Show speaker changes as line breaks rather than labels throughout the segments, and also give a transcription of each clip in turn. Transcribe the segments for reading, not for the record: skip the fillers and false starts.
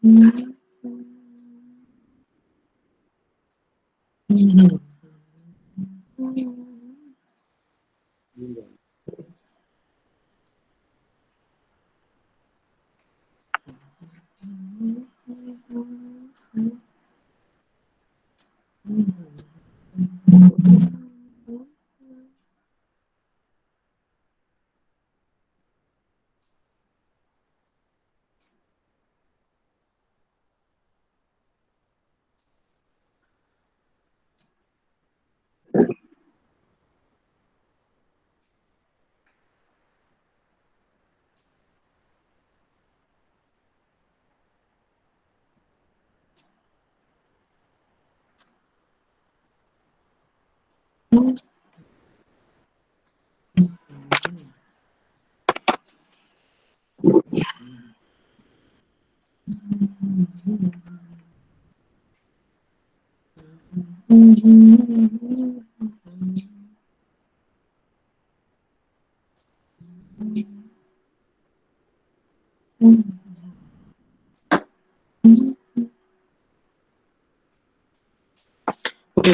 Okay,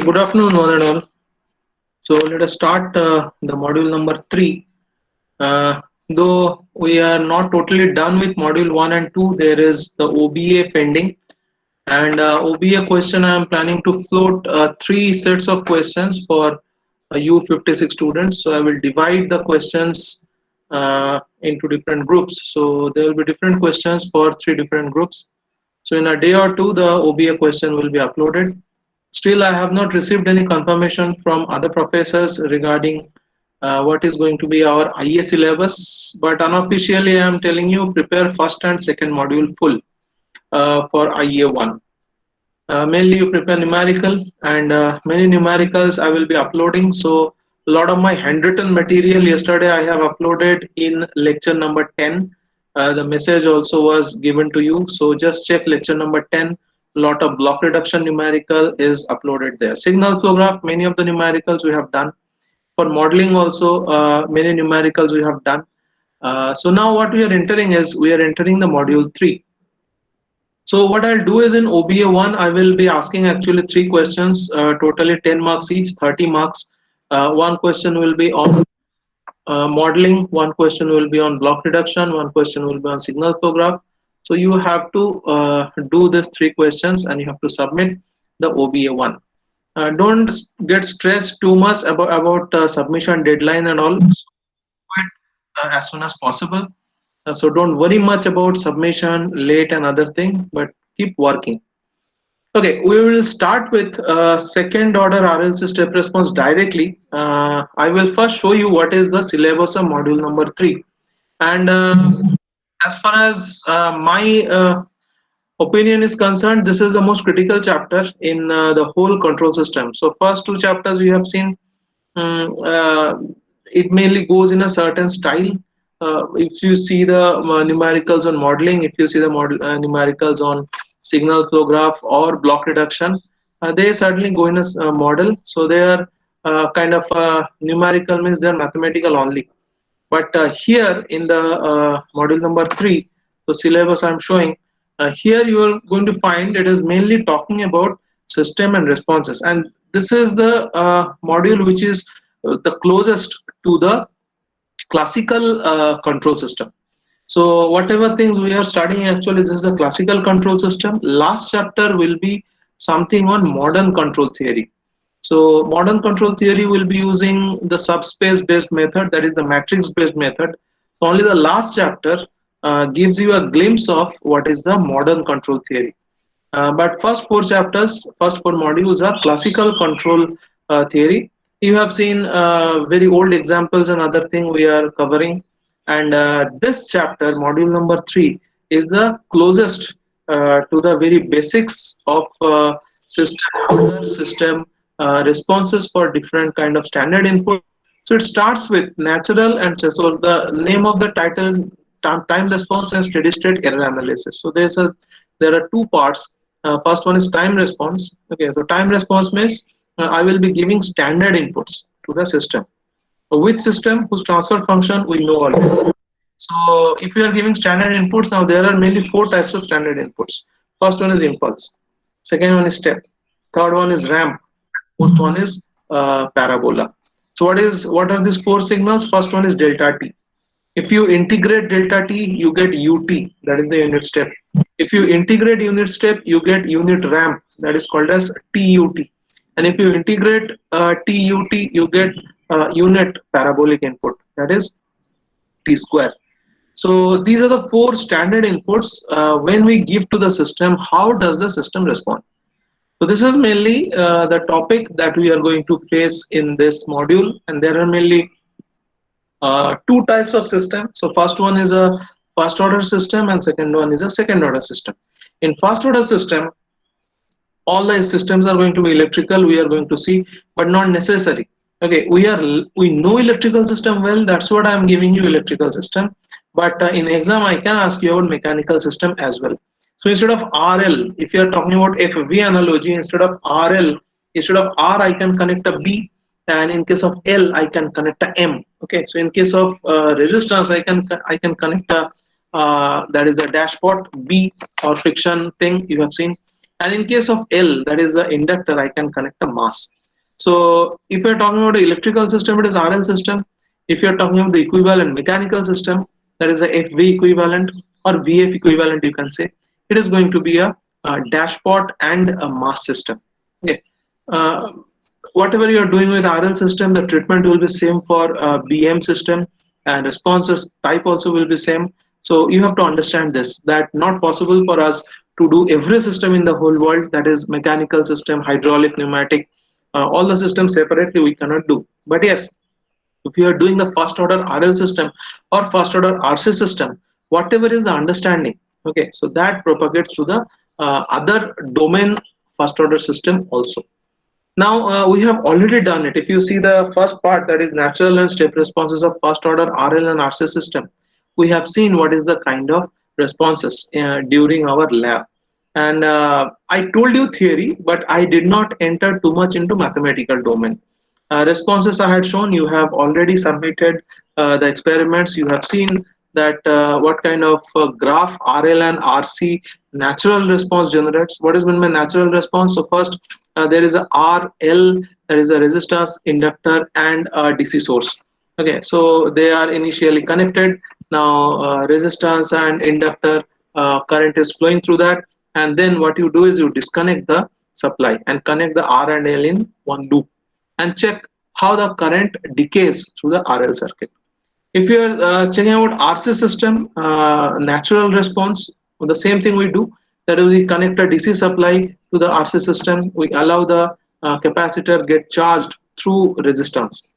good afternoon, one and all. So let us start the module number 3. Though we are not totally done with module 1 and 2, there is the OBA pending. And OBA question I am planning to float 3 sets of questions for U56 students. So I will divide the questions into different groups. So there will be different questions for 3 different groups. So in a day or two, the OBA question will be uploaded. Still, I have not received any confirmation from other professors regarding what is going to be our IA syllabus. But unofficially, I am telling you, prepare first and second module full for IA 1. Mainly you prepare numerical, and many numericals I will be uploading. So a lot of my handwritten material yesterday I have uploaded in lecture number 10. The message also was given to you, so just check lecture number 10. Lot of block reduction numerical is uploaded there. Signal flow graph, many of the numericals we have done. For modeling also, many numericals we have done. So now what we are entering is, we are entering the module 3. So what I'll do is, in OBA 1, I will be asking actually 3 questions, totally 10 marks each, 30 marks. One question will be on modeling, one question will be on block reduction, one question will be on signal flow graph. So you have to do these 3 questions and you have to submit the OBA 1. Don't get stressed too much about submission deadline and all. As soon as possible. So don't worry much about submission late and other thing, but keep working. Okay, we will start with second order RLC step response directly. I will first show you what is the syllabus of module number 3. And as far as my opinion is concerned, this is the most critical chapter in the whole control system. So first 2 chapters we have seen, it mainly goes in a certain style. If you see the numericals on modeling, if you see the numericals on signal flow graph or block reduction, they certainly go in a model. So they are kind of numerical, means they are mathematical only. But here in the module number 3, the syllabus I'm showing, here you are going to find it is mainly talking about system and responses, and this is the module which is the closest to the classical control system. So whatever things we are studying, actually this is a classical control system. Last chapter will be something on modern control theory. So modern control theory will be using the subspace based method, that is the matrix based method. So only the last chapter gives you a glimpse of what is the modern control theory. But first 4 chapters, first 4 modules are classical control theory. You have seen very old examples and other thing we are covering. And this chapter, module number 3, is the closest to the very basics of system responses for different kind of standard input. So it starts with natural, and so the name of the title, time response and steady state error analysis. So there are 2 parts. First one is time response. Okay, so time response means I will be giving standard inputs to the system. Which system? Whose transfer function we know already. So if you are giving standard inputs, now there are mainly 4 types of standard inputs. First one is impulse, second one is step, third one is ramp, fourth one is parabola. So what are these four signals? First one is delta t. If you integrate delta t, you get ut, that is the unit step. If you integrate unit step, you get unit ramp, that is called as tut. And if you integrate tut, you get unit parabolic input, that is t square. So these are the four standard inputs. When we give to the system, how does the system respond? So this is mainly the topic that we are going to face in this module, and there are mainly two types of system. So first one is a first order system and second one is a second order system. In first order system, all the systems are going to be electrical, we are going to see, but not necessary. Okay, we know electrical system well, that's what I'm giving you electrical system. But in exam I can ask you about mechanical system as well. So instead of RL, if you are talking about FV analogy, instead of RL, instead of R I can connect a B, and in case of L I can connect a M. Okay, so in case of resistance I can connect a that is a dashpot B, or friction thing you have seen. And in case of L, that is the inductor, I can connect a mass. So if you're talking about the electrical system, it is RL system. If you're talking about the equivalent mechanical system, that is a FV equivalent or VF equivalent, you can say, it is going to be a dashpot and a mass system. Okay. Uh, Whatever you are doing with RL system, the treatment will be same for BM system, and responses type also will be same. So you have to understand this, that not possible for us to do every system in the whole world, that is mechanical system, hydraulic, pneumatic, all the systems separately we cannot do. But yes, if you are doing the first order RL system or first order RC system, whatever is the understanding, okay, so that propagates to the other domain first order system also. Now we have already done it. If you see the first part, that is natural and step responses of first order RL and RC system, we have seen what is the kind of responses during our lab. And I told you theory, but I did not enter too much into mathematical domain. Responses I had shown, you have already submitted the experiments, you have seen that what kind of graph RL and RC natural response generates. What is meant by natural response? So first there is a RL, there is a resistance, inductor, and a DC source. Okay, so they are initially connected. Now resistance and inductor current is flowing through that, and then what you do is you disconnect the supply and connect the R and L in one loop and check how the current decays through the RL circuit. If you are checking out RC system, natural response, the same thing we do. That is, we connect a DC supply to the RC system. We allow the capacitor get charged through resistance,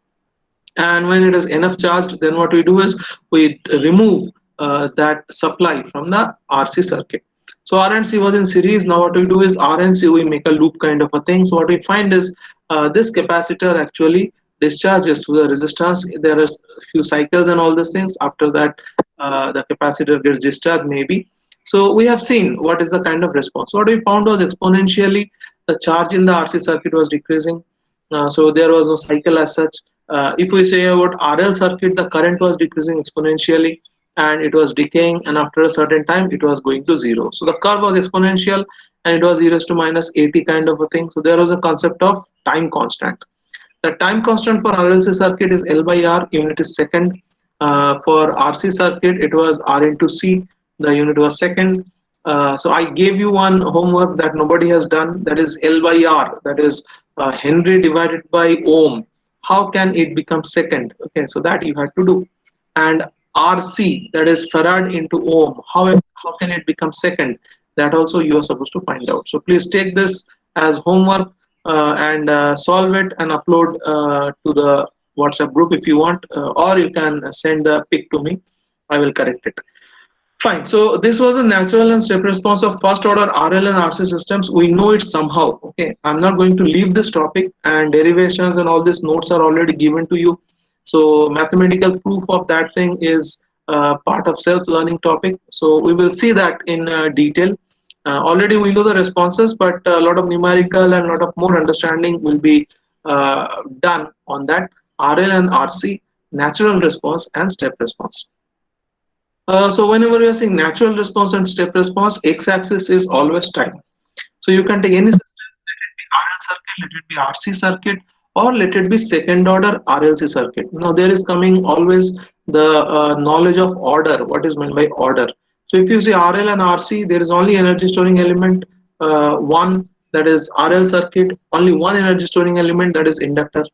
and when it is enough charged, then what we do is we remove that supply from the RC circuit. So R and C was in series. Now what we do is R and C, we make a loop kind of a thing. So what we find is this capacitor actually discharges through the resistance. There are few cycles and all these things. After that the capacitor gets discharged maybe. So we have seen what is the kind of response. What we found was exponentially the charge in the RC circuit was decreasing. So there was no cycle as such. If we say about RL circuit, the current was decreasing exponentially and it was decaying, and after a certain time it was going to zero. So the curve was exponential and it was e raised to minus 80 kind of a thing. So there was a concept of time constant. The time constant for RLC circuit is L by R, unit is second. For RC circuit, it was R into C, the unit was second. So I gave you one homework that nobody has done, that is L by R, that is Henry divided by Ohm. How can it become second? Okay, so that you had to do. And RC, that is Farad into Ohm, how can it become second? That also you are supposed to find out. So please take this as homework and solve it and upload to the WhatsApp group if you want, or you can send the pic to me. I will correct it. Fine. So this was a natural and step response of first order RL and RC systems. We know it somehow. Okay. I'm not going to leave this topic, and derivations and all these notes are already given to you. So mathematical proof of that thing is part of self-learning topic. So we will see that in detail. Already we know the responses, but a lot of numerical and a lot of more understanding will be done on that RL and RC, natural response and step response. So whenever you are saying natural response and step response, x-axis is always time. So you can take any system, let it be RL circuit, let it be RC circuit, or let it be second order RLC circuit. Now there is coming always the knowledge of order. What is meant by order? So if you see RL and RC, there is only energy storing element one, that is RL circuit, only one energy storing element, that is inductor.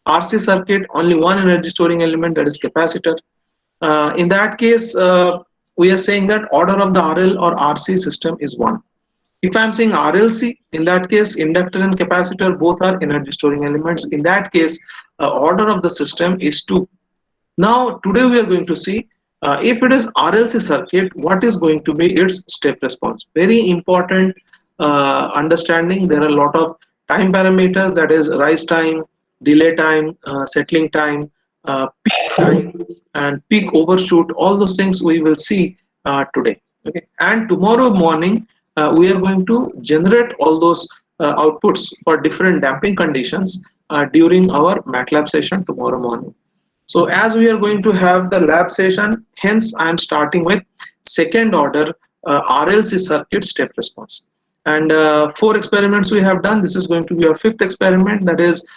RC circuit, only one energy storing element, that is capacitor. In that case, we are saying that order of the RL or RC system is 1. If I'm saying RLC, in that case, inductor and capacitor both are energy storing elements. In that case, order of the system is 2. Now, today we are going to see if it is RLC circuit, what is going to be its step response. Very important understanding. There are a lot of time parameters, that is rise time, delay time, settling time, peak time, and peak overshoot. All those things we will see today. Okay, and tomorrow morning we are going to generate all those outputs for different damping conditions during our MATLAB session tomorrow morning. So as we are going to have the lab session, hence I am starting with second order RLC circuit step response. And 4 experiments we have done. This is going to be our 5th experiment, that is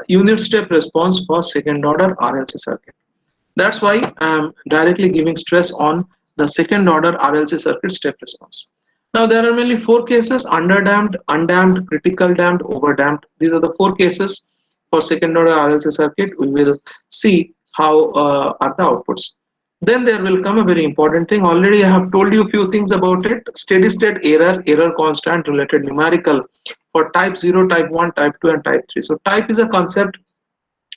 unit step response for second order RLC circuit. That's why I'm directly giving stress on the second order RLC circuit step response. Now there are mainly 4 cases: underdamped, undamped, critical damped, overdamped. These are the 4 cases for second order RLC circuit. We will see how are the outputs. Then there will come a very important thing. Already I have told you a few things about it. Steady state error, error constant, related numerical for type 0, type 1, type 2 and type 3. So type is a concept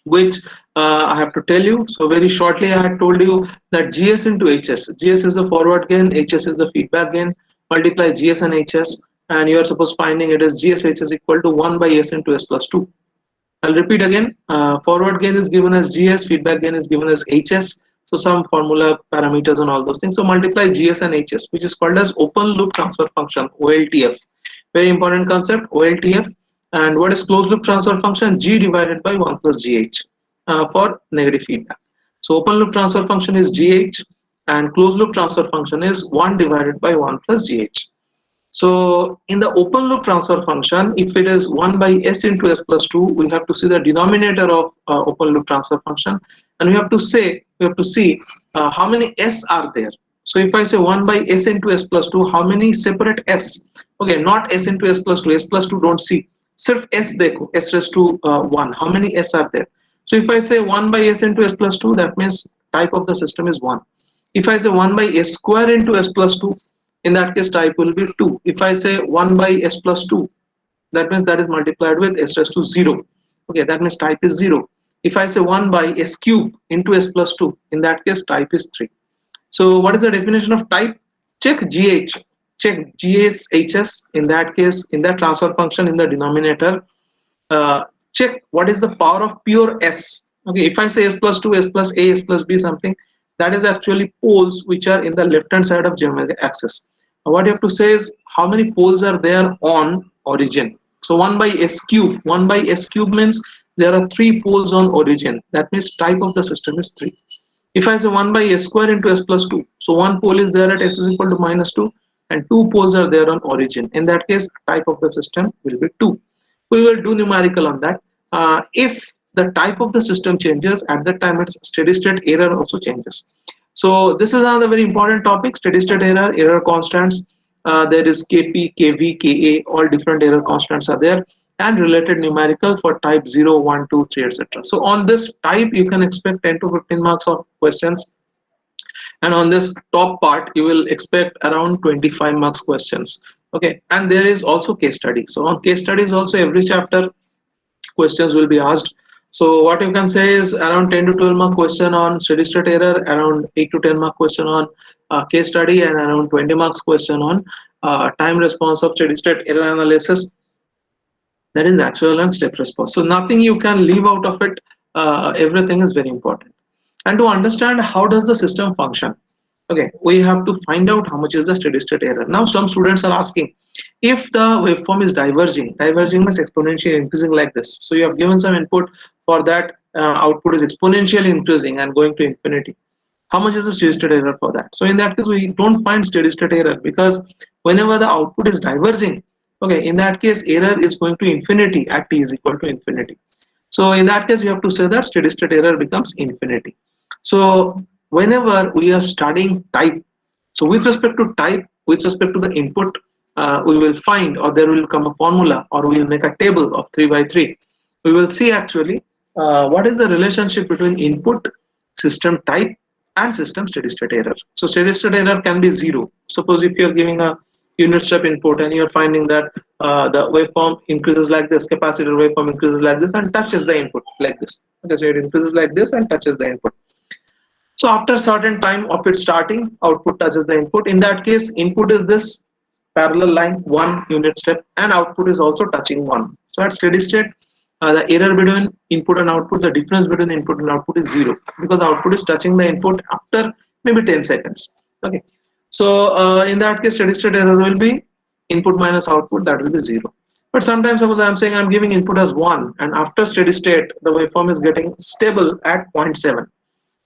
which I have to tell you. So very shortly, I had told you that GS into HS. GS is the forward gain, HS is the feedback gain. Multiply GS and HS, and you are supposed finding it is GS HS equal to 1 by S into S plus 2. I'll repeat again. Forward gain is given as GS, feedback gain is given as HS. So some formula parameters and all those things. So multiply GS and HS, which is called as open loop transfer function, OLTF. Very important concept, OLTF. And what is closed loop transfer function? G divided by 1 plus GH for negative feedback. So open loop transfer function is GH and closed loop transfer function is 1 divided by 1 plus GH. So in the open loop transfer function, if it is 1 by S into S plus 2, we have to see the denominator of open loop transfer function, and we have to see how many S are there. So if I say 1 by S into S plus 2, how many separate S? Okay, not S into S plus 2 don't see. Sirf S dekho, S raised to 1. How many S are there? So if I say 1 by S into S plus 2, that means type of the system is 1. If I say 1 by S square into S plus 2, in that case type will be 2. If I say 1 by S plus 2, that means that is multiplied with S raised to 0. Okay, that means type is 0. If I say 1 by S cube into S plus 2, in that case type is 3. So what is the definition of type? Check GH, check GS HS. In that case, in that transfer function in the denominator, check what is the power of pure S. Okay, if I say S plus 2, S plus A, S plus B something, that is actually poles which are in the left hand side of geometric axis. What you have to say is how many poles are there on origin. So 1 by S cube, 1 by S cube means there are 3 poles on origin. That means type of the system is 3. If I say 1 by S square into S plus 2, so one pole is there at S is equal to minus 2 and 2 poles are there on origin. In that case, type of the system will be 2. We will do numerical on that. If the type of the system changes, at that time its steady state error also changes. So this is another very important topic: steady state error, error constants. There is Kp, Kv, Ka, all different error constants are there, and related numerical for type 0, 1, 2, 3, etc. So on this type you can expect 10 to 15 marks of questions, and on this top part you will expect around 25 marks questions. Okay, and there is also case study. So on case studies also, every chapter questions will be asked. So what you can say is around 10 to 12 mark question on steady state error, around 8 to 10 mark question on case study, and around 20 marks question on time response of steady state error analysis, that is natural and step response. So nothing you can leave out of it. Everything is very important. And to understand how does the system function, okay, we have to find out how much is the steady state error. Now some students are asking, if the waveform is diverging means exponentially increasing like this, so you have given some input for that, output is exponentially increasing and going to infinity. How much is the steady state error for that? So in that case, we don't find steady state error, because whenever the output is diverging, okay, in that case error is going to infinity at t is equal to infinity. So in that case, you have to say that steady state error becomes infinity. So whenever we are studying type, so with respect to type, with respect to the input, we will find, or there will come a formula, or we will make a table of 3 by 3. We will see actually what is the relationship between input, system type, and system steady state error. So steady state error can be 0. Suppose if you are giving a unit step input and you are finding that the waveform increases like this, capacitor waveform increases like this and touches the input like this. Okay, so it increases like this and touches the input. So after certain time of its starting, output touches the input. In that case, input is this parallel line, 1 unit step, and output is also touching 1. So at steady state, the error between input and output, the difference between input and output is 0, because output is touching the input after maybe 10 seconds. Okay. So in that case, steady state error will be input minus output, that will be 0. But sometimes suppose I am saying I am giving input as 1, and after steady state, the waveform is getting stable at 0.7.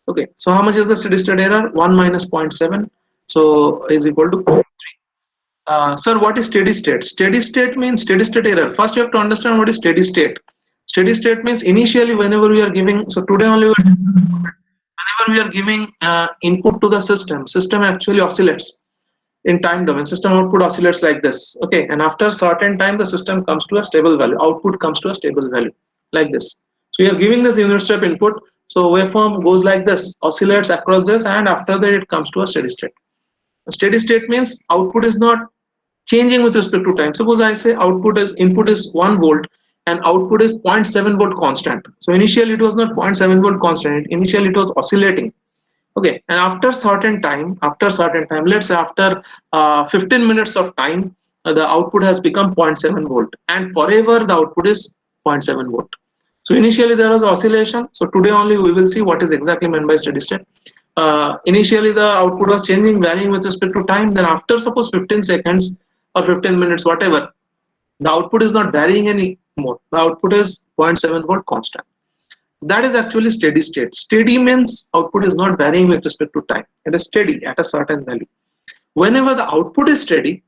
Okay, so how much is the steady state error? 1 minus 0.7, so is equal to 0.3. Sir, what is steady state? Steady state means steady state error. First, you have to understand what is steady state. Steady state means initially, whenever we are giving, so today only we are discussing about it. Whenever we are giving input to the system actually oscillates in time domain. System output oscillates like this. Okay, and after certain time, the system comes to a stable value. Output comes to a stable value like this. So you are giving this unit step input. So waveform goes like this, oscillates across this, and after that it comes to a steady state. A steady state means output is not changing with respect to time. Suppose I say output is input is 1 volt and output is 0.7 volt constant. So initially it was not 0.7 volt constant. Initially it was oscillating. Okay, and after certain time, let's say after 15 minutes of time, the output has become 0.7 volt, and forever the output is 0.7 volt. So initially there was oscillation. So today only we will see what is exactly meant by steady state. Initially the output was changing, varying with respect to time. Then after suppose 15 seconds or 15 minutes, whatever, the output is not varying anymore. The output is 0.7 volt constant. That is actually steady state. Steady means output is not varying with respect to time. It is steady at a certain value. Whenever the output is steady,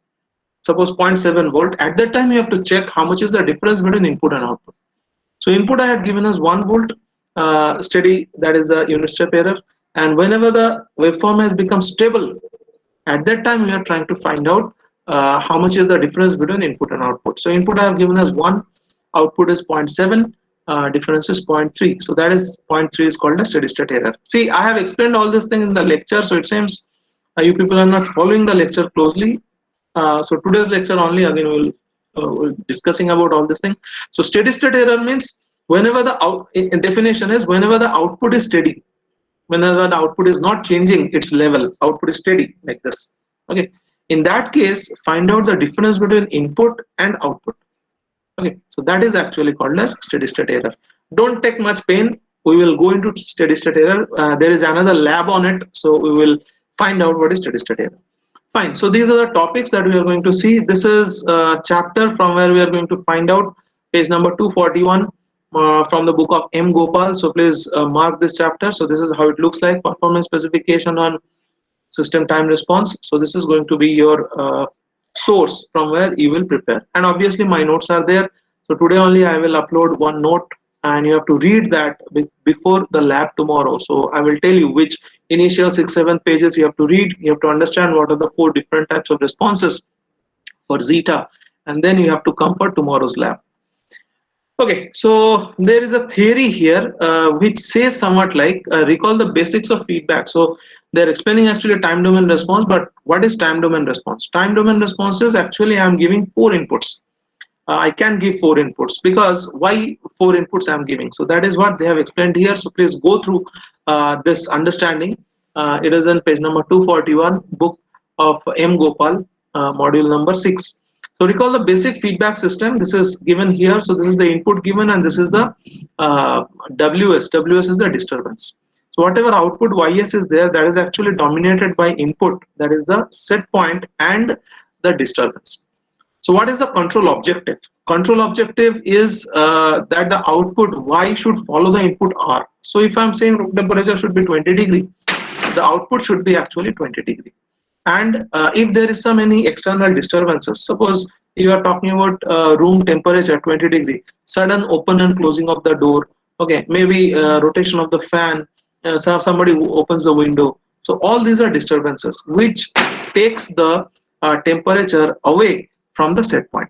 suppose 0.7 volt, at that time you have to check how much is the difference between input and output. So input I had given as 1 volt, steady, that is a unit step error. And whenever the waveform has become stable, at that time we are trying to find out how much is the difference between input and output. So input I have given as 1, output is 0.7, difference is 0.3. So that is 0.3 is called a steady state error. See, I have explained all this thing in the lecture, so it seems you people are not following the lecture closely. So today's lecture only again we'll discussing about all this thing. So steady state error means whenever the definition is whenever the output is steady, whenever the output is not changing its level, output is steady like this. Okay, in that case, find out the difference between input and output. Okay, so that is actually called as steady state error. Don't take much pain. We will go into steady state error. There is another lab on it, so we will find out what is steady state error. Fine. So these are the topics that we are going to see. This is a chapter from where we are going to find out page number 241 from the book of M. Gopal. So please mark this chapter. So this is how it looks like. Performance specification on system time response. So this is going to be your source from where you will prepare. And obviously my notes are there. So today only I will upload one note and you have to read that before the lab tomorrow. So I will tell you which initial 6-7 pages you have to read. You have to understand what are the 4 different types of responses for zeta, and then you have to come for tomorrow's lab. Okay, so there is a theory here which says somewhat like recall the basics of feedback. So they're explaining actually time domain response, but what is time domain response? Time domain response is actually I'm giving 4 inputs. I can give 4 inputs because why 4 inputs I'm giving? So that is what they have explained here. So please go through this understanding. It is on page number 241, book of M. Gopal, module number 6. So recall the basic feedback system. This is given here. So this is the input given and this is the WS. WS is the disturbance. So whatever output YS is there, that is actually dominated by input, that is the set point and the disturbance. So what is the control objective? Control objective is that the output Y should follow the input R. So if I'm saying room temperature should be 20 degree, the output should be actually 20 degree. And if there is some any external disturbances, suppose you are talking about room temperature 20 degree, sudden open and closing of the door, okay, maybe rotation of the fan, somebody who opens the window. So all these are disturbances which takes the temperature away from the set point.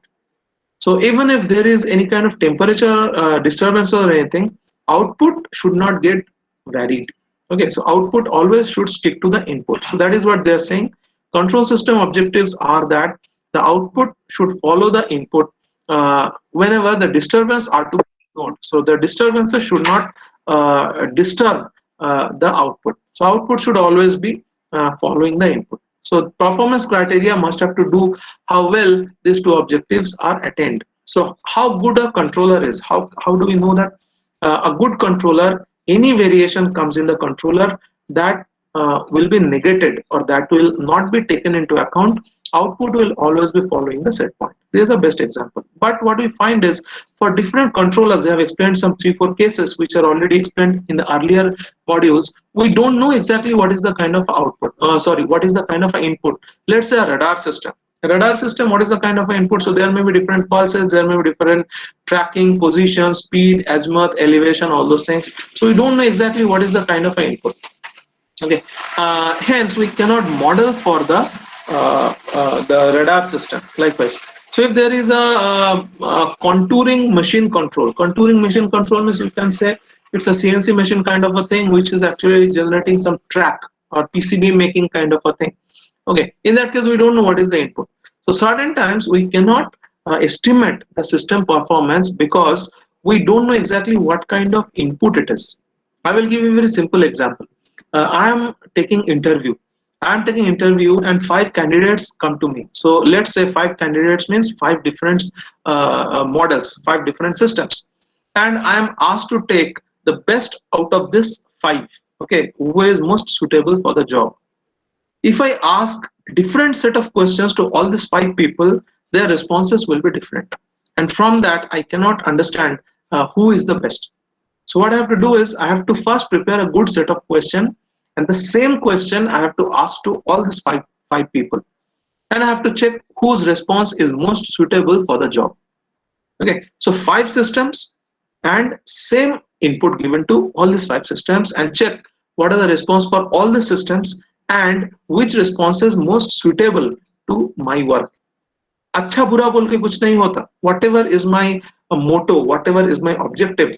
So even if there is any kind of temperature disturbance or anything, output should not get varied. Okay, so output always should stick to the input. So that is what they are saying. Control system objectives are that the output should follow the input whenever the disturbance are to be ignored. So the disturbances should not disturb the output. So output should always be following the input. So performance criteria must have to do how well these two objectives are attained. So how good a controller is, how do we know that a good controller, any variation comes in the controller that will be negated or that will not be taken into account, output will always be following the set point. This is a best example. But what we find is for different controllers, they have explained some 3-4 cases which are already explained in the earlier modules. We don't know exactly what is the kind of output, what is the kind of input. Let's say a radar system. A radar system, what is the kind of input? So there may be different pulses, there may be different tracking, position, speed, azimuth, elevation, all those things. So we don't know exactly what is the kind of input. Okay, hence we cannot model for the radar system. Likewise, so if there is a contouring machine control means you can say it's a CNC machine kind of a thing which is actually generating some track or PCB making kind of a thing. Okay, in that case we don't know what is the input. So certain times we cannot estimate the system performance because we don't know exactly what kind of input it is. I will give you a very simple example. I am taking interview and 5 candidates come to me. So let's say 5 candidates means 5 different models, 5 different systems, and I am asked to take the best out of this 5. Okay, who is most suitable for the job? If I ask different set of questions to all these 5 people, their responses will be different, and from that I cannot understand who is the best. So what I have to do is I have to first prepare a good set of questions, and the same question I have to ask to all these five people, and I have to check whose response is most suitable for the job. Okay, so 5 systems and same input given to all these 5 systems, and check what are the response for all the systems and which response is most suitable to my work. अच्छा बुरा बोल के कुछ नहीं होता. Whatever is my motto, whatever is my objective,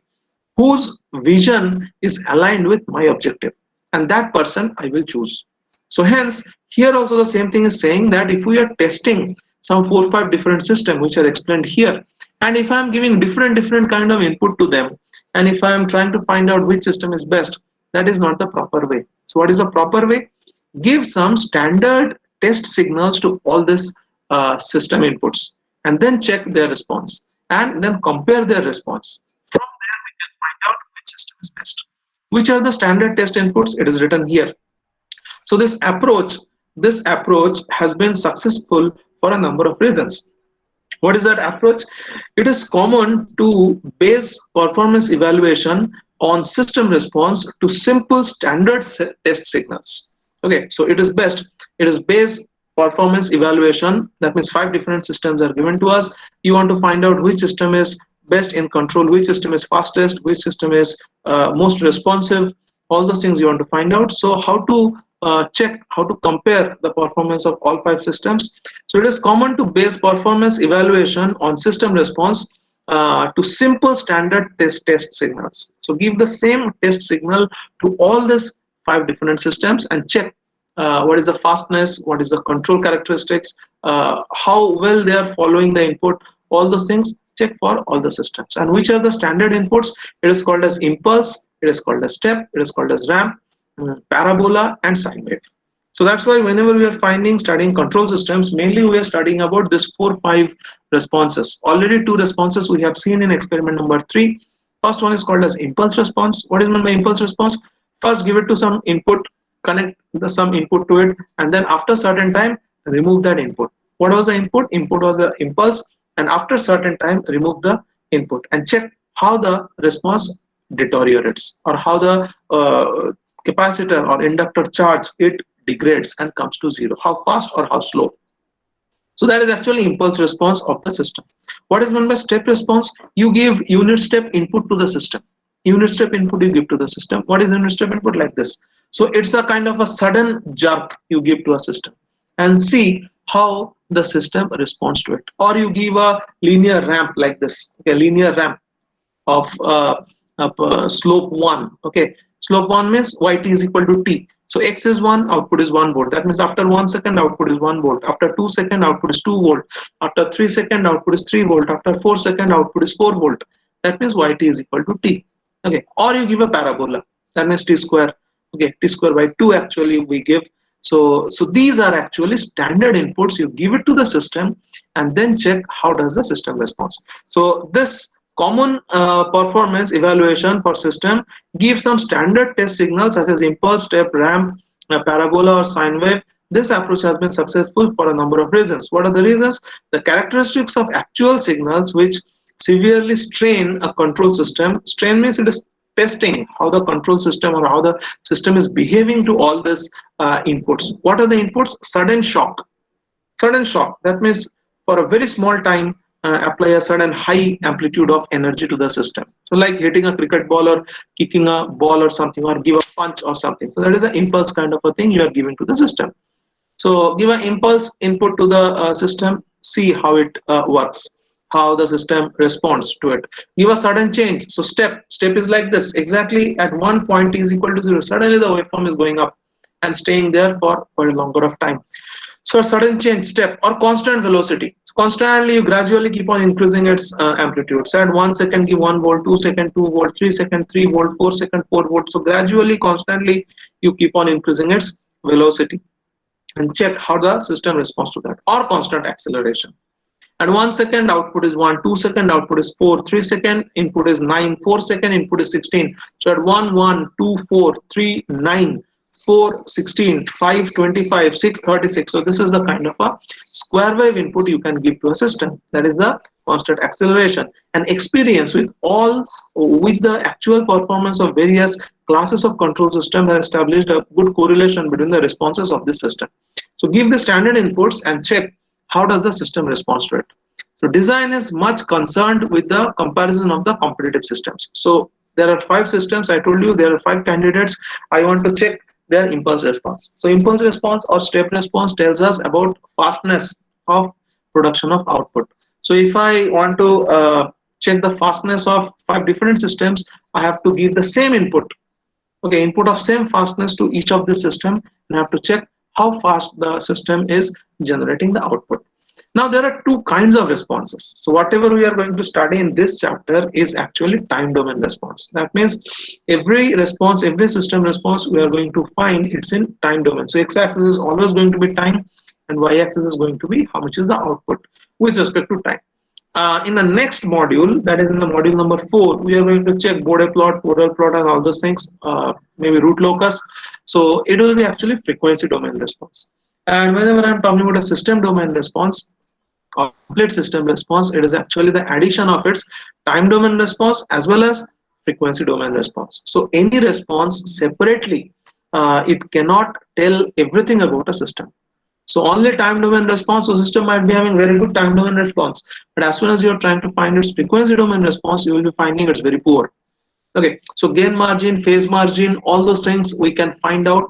whose vision is aligned with my objective, and that person I will choose. So hence here also the same thing is saying that if we are testing some 4-5 different systems which are explained here, and if I am giving different kind of input to them, and if I am trying to find out which system is best, that is not the proper way. So what is the proper way? Give some standard test signals to all this system inputs, and then check their response, and then compare their response. From there we can find out which system is best. Which are the standard test inputs? It is written here. So this approach has been successful for a number of reasons. What is that approach? It is common to base performance evaluation on system response to simple standard test signals. Okay, so it is base performance evaluation. That means 5 different systems are given to us. You want to find out which system is best in control, which system is fastest, which system is most responsive, all those things you want to find out. So how to check, how to compare the performance of all 5 systems? So it is common to base performance evaluation on system response to simple standard test signals. So give the same test signal to all these 5 different systems and check what is the fastness, what is the control characteristics, how well they are following the input, all those things. Check for all the systems. And which are the standard inputs? It is called as impulse, it is called as step, it is called as ramp, parabola, and sine wave. So that's why whenever we are studying control systems, mainly we are studying about this 4-5 responses. Already 2 responses we have seen in experiment number 3. First one is called as impulse response. What is meant by impulse response? First give it to some input, connect some input to it, and then after certain time remove that input. What was the input? Input was the impulse, and after certain time remove the input and check how the response deteriorates or how the capacitor or inductor charge, it degrades and comes to zero. How fast or how slow? So that is actually impulse response of the system. What is meant by step response? You give unit step input to the system. Unit step input you give to the system. What is unit step input? Like this. So it's a kind of a sudden jerk you give to a system and see how the system responds to it. Or you give a linear ramp like this, okay, linear ramp of slope 1. Okay, slope 1 means yt is equal to t. So x is 1, output is 1 volt. That means after 1 second, output is 1 volt. After 2 second, output is 2 volt. After 3 second, output is 3 volt. After 4 second, output is 4 volt. That means yt is equal to t. Okay, or you give a parabola. That means t square. Okay, t square by 2 actually we give. So these are actually standard inputs. You give it to the system and then check how does the system respond. So this common performance evaluation for system gives some standard test signals such as impulse, step, ramp, parabola or sine wave. This approach has been successful for a number of reasons. What are the reasons? The characteristics of actual signals which severely strain a control system. Strain means it is testing how the control system or how the system is behaving to all these inputs. What are the inputs? Sudden shock. Sudden shock. That means for a very small time, apply a sudden high amplitude of energy to the system. So like hitting a cricket ball or kicking a ball or something, or give a punch or something. So that is an impulse kind of a thing you are giving to the system. So give an impulse input to the system, see how it works, how the system responds to it. Give a sudden change. So step is like this. Exactly at one point t is equal to 0. Suddenly the waveform is going up and staying there for a longer of time. So a sudden change, step, or constant velocity. So constantly you gradually keep on increasing its amplitude. So at 1 second give 1 volt, 2 second 2 volt, 3 second 3 volt, 4 second 4 volt. So gradually, constantly you keep on increasing its velocity and check how the system responds to that. Or constant acceleration. At 1 second output is 1, 2 second output is 4, 3 second input is 9, 4 second input is 16. So at 1, 1, 2, 4, 3, 9, 4, 16, 5, 25, 6, 36. So this is the kind of a square wave input you can give to a system. That is the constant acceleration. And experience with the actual performance of various classes of control system has established a good correlation between the responses of this system. So give the standard inputs and check how does the system respond to it. So design is much concerned with the comparison of the competitive systems. So there are 5 systems. I told you there are 5 candidates. I want to check their impulse response. So impulse response or step response tells us about fastness of production of output. So if I want to check the fastness of 5 different systems, I have to give the same input. Okay, input of same fastness to each of the system, and I have to check how fast the system is generating the output. Now there are 2 kinds of responses. So whatever we are going to study in this chapter is actually time domain response. That means every response, every system response, we are going to find it's in time domain. So x-axis is always going to be time and y-axis is going to be how much is the output with respect to time. In the next module, that is in the module number 4, we are going to check Bode plot, Poral plot and all those things, maybe root locus. So it will be actually frequency domain response. And whenever I'm talking about a system domain response or complete system response, it is actually the addition of its time domain response as well as frequency domain response. So any response separately, it cannot tell everything about a system. So only time domain response, so system might be having very good time domain response, but as soon as you're trying to find its frequency domain response, you will be finding it's very poor. Okay, so gain margin, phase margin, all those things we can find out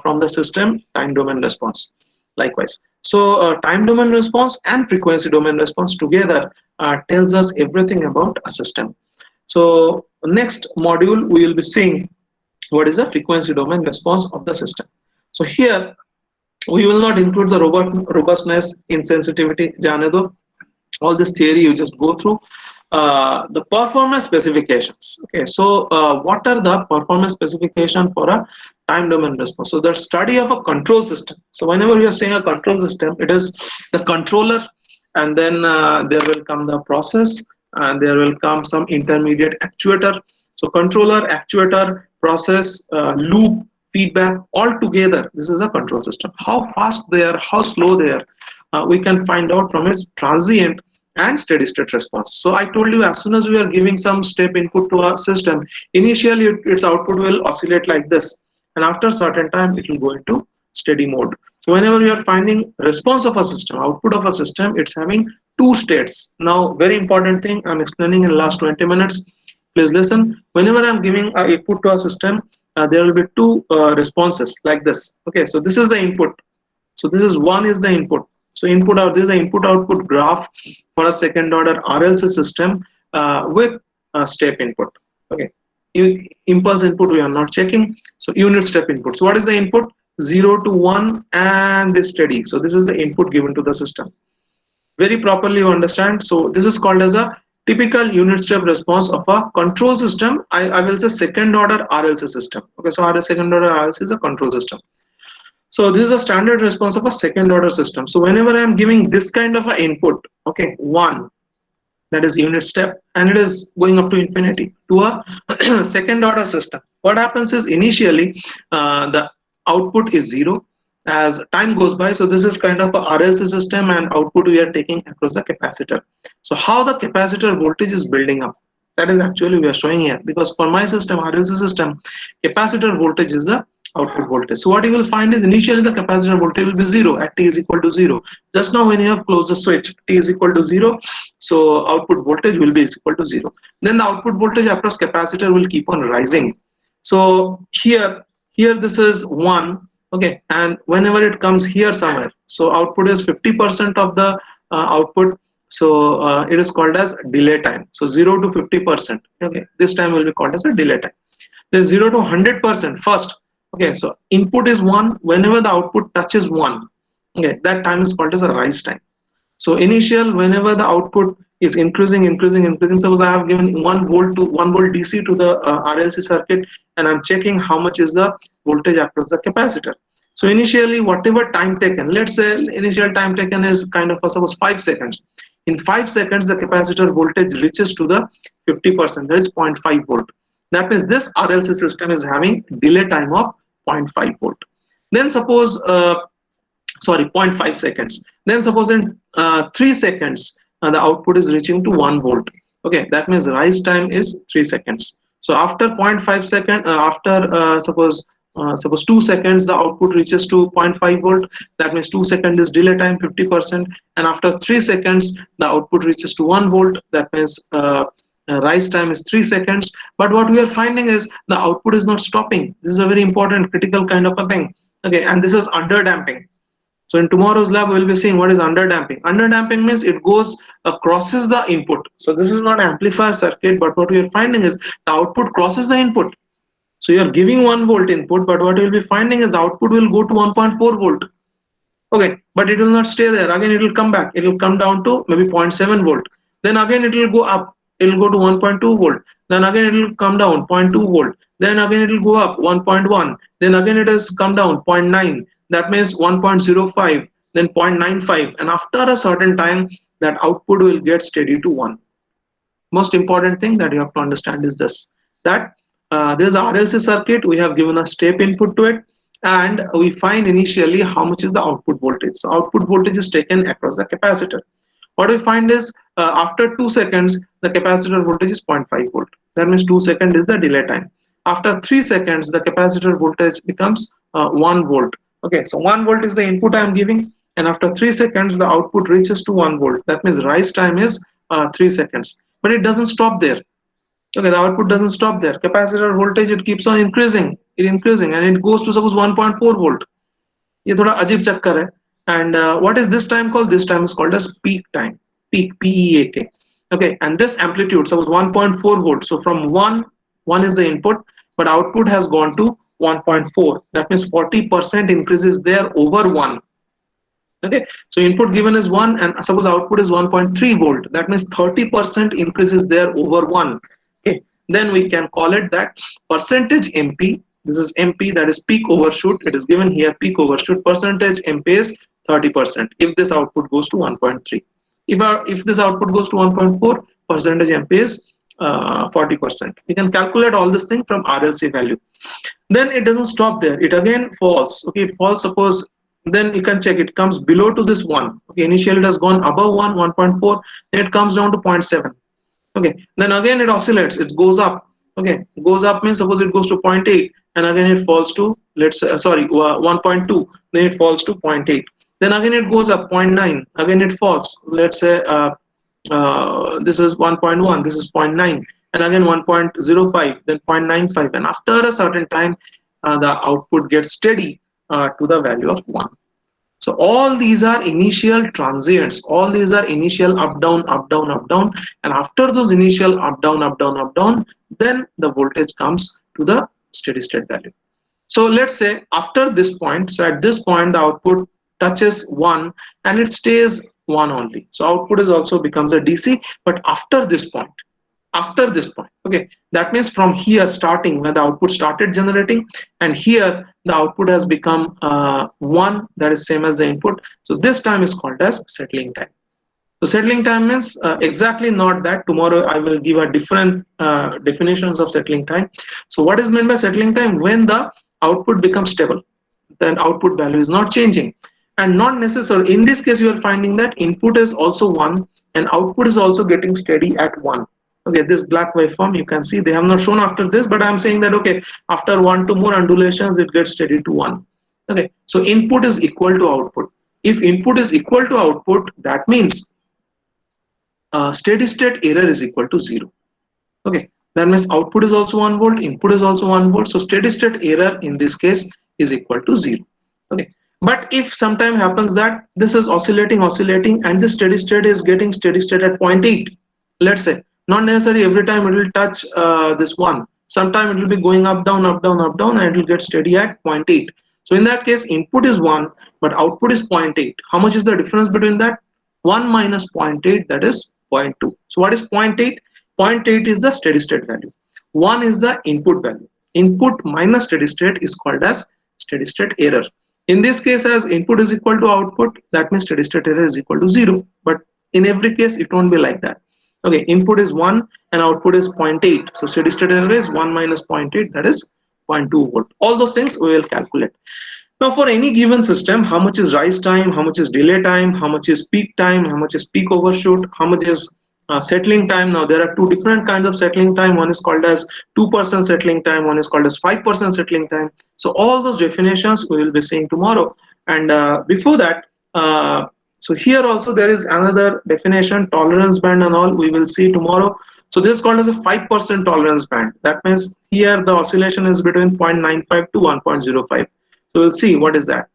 from the system time domain response. Likewise, so time domain response and frequency domain response together tells us everything about a system. So next module we will be seeing what is the frequency domain response of the system. So here we will not include the robustness, insensitivity, jane do. All this theory you just go through. The performance specifications. Okay, so what are the performance specification for a time domain response? So the study of a control system. So whenever you are saying a control system, it is the controller, and then there will come the process, and there will come some intermediate actuator. So controller, actuator, process, loop, feedback, all together, this is a control system. How fast they are, how slow they are, we can find out from its transient and steady state response. So I told you, as soon as we are giving some step input to our system, initially its output will oscillate like this, and after certain time it will go into steady mode. So whenever you are finding response of a system, output of a system, it's having two states. Now very important thing I'm explaining in the last 20 minutes. Please listen. Whenever I'm giving a input to a system, there will be two responses like this. Okay, so this is the input. So this is one is the input. So input out, this is the input output graph for a second order RLC system with step input. Okay, impulse input we are not checking. So unit step input. So what is the input? 0 to 1 and this steady. So this is the input given to the system. Very properly you understand. So this is called as a typical unit step response of a control system. I will say second order RLC system. Okay, so our second order RLC is a control system. So this is a standard response of a second order system. So whenever I am giving this kind of an input, okay, 1, that is unit step, and it is going up to infinity to a second order system. What happens is initially the output is 0 as time goes by. So this is kind of a RLC system, and output we are taking across the capacitor. So how the capacitor voltage is building up, that is actually we are showing here, because for my system, RLC system, capacitor voltage is the output voltage. So what you will find is initially the capacitor voltage will be 0 at t is equal to 0. Just now when you have closed the switch, t is equal to 0, so output voltage will be equal to 0. Then the output voltage across capacitor will keep on rising. So here this is 1, okay, and whenever it comes here somewhere, so output is 50% of the output. So it is called as delay time. So 0 to 50%, okay, this time will be called as a delay time. Then 0 to 100% first. Okay, so input is 1. Whenever the output touches 1, okay, that time is called as a rise time. So initial, whenever the output is increasing. Suppose I have given 1 volt to 1 volt DC to the RLC circuit, and I'm checking how much is the voltage across the capacitor. So initially, whatever time taken, let's say initial time taken is kind of suppose 5 seconds. In 5 seconds, the capacitor voltage reaches to the 50%. That is 0.5 volt. That means this RLC system is having delay time of 0.5 volt. Then suppose sorry, 0.5 seconds. Then suppose in 3 seconds the output is reaching to 1 volt. Okay, that means rise time is 3 seconds. So after 0.5 second, suppose 2 seconds the output reaches to 0.5 volt. That means 2 seconds is delay time 50%, and after 3 seconds the output reaches to 1 volt. That means rise time is 3 seconds. But what we are finding is the output is not stopping. This is a very important critical kind of a thing. Okay, and this is under damping. So in tomorrow's lab, we will be seeing what is underdamping. Underdamping means it goes crosses the input. So this is not amplifier circuit, but what we are finding is the output crosses the input. So you are giving 1 volt input, but what you will be finding is the output will go to 1.4 volt. Okay, but it will not stay there. Again, it will come back. It will come down to maybe 0.7 volt. Then again, it will go up. It will go to 1.2 volt. Then again, it will come down 0.2 volt. Then again, it will go up 1.1. Then again, it has come down 0.9. That means 1.05, then 0.95, and after a certain time that output will get steady to 1. Most important thing that you have to understand is this, that this is RLC circuit, we have given a step input to it, and we find initially how much is the output voltage. So output voltage is taken across the capacitor. What we find is after 2 seconds the capacitor voltage is 0.5 volt. That means 2 seconds is the delay time. After 3 seconds the capacitor voltage becomes 1 volt. Okay, so 1 volt is the input I am giving, and after 3 seconds the output reaches to 1 volt. That means rise time is 3 seconds. But it doesn't stop there. Okay, the output doesn't stop there. Capacitor voltage, it keeps on increasing, and it goes to suppose 1.4 volt. ये थोड़ा अजीब चक्कर है. And what is this time called? This time is called as peak time. Peak, P-E-A-K. Okay, and this amplitude, suppose 1.4 volt. So from 1 is the input, but output has gone to 1.4. That means 40% increases there over 1. Okay, so input given is 1, and suppose output is 1.3 volt. That means 30% increases there over 1. Okay, then we can call it that percentage MP. This is MP, that is peak overshoot. It is given here, peak overshoot. Percentage MP is 30% if this output goes to 1.3. If this output goes to 1.4, percentage MP is 40%. We can calculate all this thing from RLC value. Then it doesn't stop there. It again falls. Okay, it falls. Suppose then you can check it comes below to this 1. Okay, initially it has gone above 1, 1.4. Then it comes down to 0.7. Okay, then again it oscillates. It goes up. Okay, it goes up means suppose it goes to 0.8. and again it falls to, let's say, 1.2, then it falls to zero point 0.8, then again it goes up 0.9, again it falls, let's say this is 1.1, this is 0.9, and again 1.05, then 0.95, and after a certain time the output gets steady to the value of 1. So all these are initial transients, all these are initial up down up down up down, and after those initial up down up down up down, then the voltage comes to the steady state value. So let's say after this point, so at this point the output touches 1 and it stays 1 only. So output is also becomes a DC, but after this point, okay, that means from here starting when the output started generating, and here the output has become 1, that is same as the input. So this time is called as settling time. So settling time means exactly not that. Tomorrow I will give a different definitions of settling time. So what is meant by settling time? When the output becomes stable, then output value is not changing, and not necessarily in this case you are finding that input is also 1 and output is also getting steady at 1. Okay, this black waveform you can see they have not shown after this, but I'm saying that okay, after 1 to more undulations it gets steady to 1. Okay, so input is equal to output. If input is equal to output, that means steady state error is equal to 0. Okay, that means output is also 1 volt, input is also 1 volt, so steady state error in this case is equal to 0. Okay, but if sometime happens that this is oscillating and the steady state is getting steady state at 0.8, let's say, not necessarily every time it will touch this 1, sometime it will be going up down up down up down, and it will get steady at 0.8. So in that case input is 1 but output is 0.8. How much is the difference between that? 1 minus 0.8, that is 0.2. So what is 0.8? 0.8 is the steady state value. 1 is the input value. Input minus steady state is called as steady state error. In this case, as input is equal to output, that means steady state error is equal to 0. But in every case, it won't be like that. Okay, input is 1 and output is 0.8. So steady state error is 1 minus 0.8, that is 0.2 volt. All those things we will calculate. Now for any given system, how much is rise time, how much is delay time, how much is peak time, how much is peak overshoot, how much is settling time. Now there are two different kinds of settling time. One is called as 2% settling time, one is called as 5% settling time. So all those definitions we will be seeing tomorrow. And before that, so here also there is another definition, tolerance band and all, we will see tomorrow. So this is called as a 5% tolerance band. That means here the oscillation is between 0.95 to 1.05. So we'll see what is that.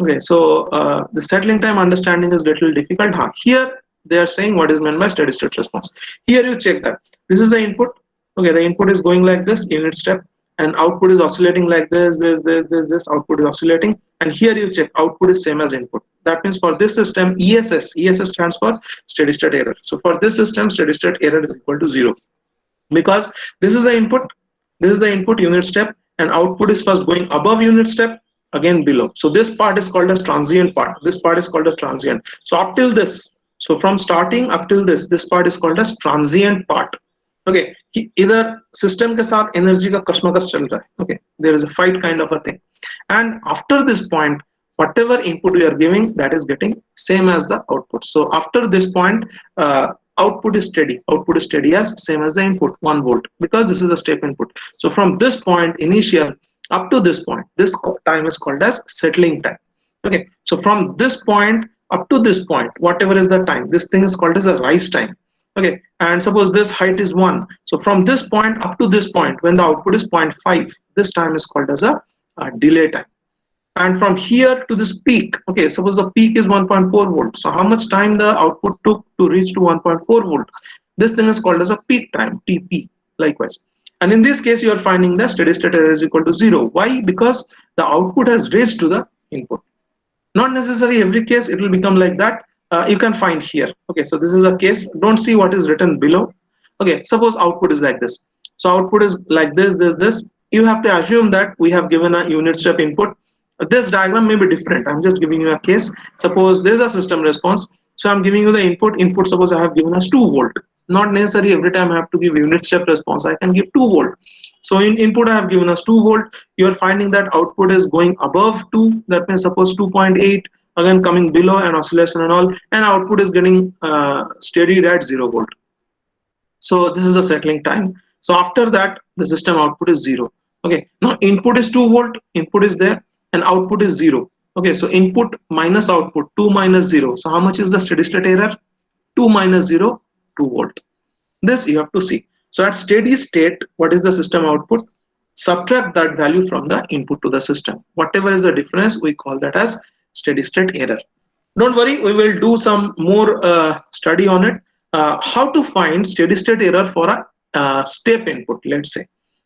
Okay, so the settling time understanding is little difficult. Here they are saying what is meant by steady state response. Here you check that this is the input. Okay, the input is going like this unit step, and output is oscillating like this. Output is oscillating, and here you check output is same as input. That means for this system, ESS stands for steady state error. So for this system, steady state error is equal to 0, because this is the input unit step, and output is first going above unit step, again below. So this part is called as transient part. This part is called as transient. So up till this, so from starting up till this part is called as transient part. Okay, either system के साथ energy का कशमकश चल रहा है. Okay, there is a fight kind of a thing, and after this point, whatever input we are giving, that is getting same as the output. So after this point, output is steady. Output is steady as same as the input, 1 volt, because this is the step input. So from this point initial up to this point, this time is called as settling time. Okay, so from this point up to this point, whatever is the time, this thing is called as a rise time. Okay, and suppose this height is 1, so from this point up to this point when the output is 0.5, this time is called as a delay time. And from here to this peak, okay, suppose the peak is 1.4 volt, so how much time the output took to reach to 1.4 volt, this thing is called as a peak time, TP, likewise. And in this case you are finding the steady state error is equal to 0. Why? Because the output has reached to the input. Not necessarily every case it will become like that. You can find here. Okay, so this is a case. Don't see what is written below. Okay, suppose output is like this. So output is like this. You have to assume that we have given a unit step input. This diagram may be different. I'm just giving you a case. Suppose there is a system response. So I'm giving you the input. Input, suppose I have given us 2 volt. Not necessarily every time I have to give unit step response. I can give 2 volt. So in input I have given us 2 volt. You are finding that output is going above 2. That means suppose 2.8. Again coming below and oscillation and all, and output is getting steadied at 0 volt. So this is the settling time. So after that the system output is 0. Okay, now input is 2 volt, input is there, and output is 0. Okay, so input minus output, 2 minus 0. So how much is the steady state error? 2 minus 0, 2 volt. This you have to see. So at steady state, what is the system output? Subtract that value from the input to the system. Whatever is the difference, we call that as steady state error. Don't worry, we will do some more study on it. How to find steady state error for a step input, let's say.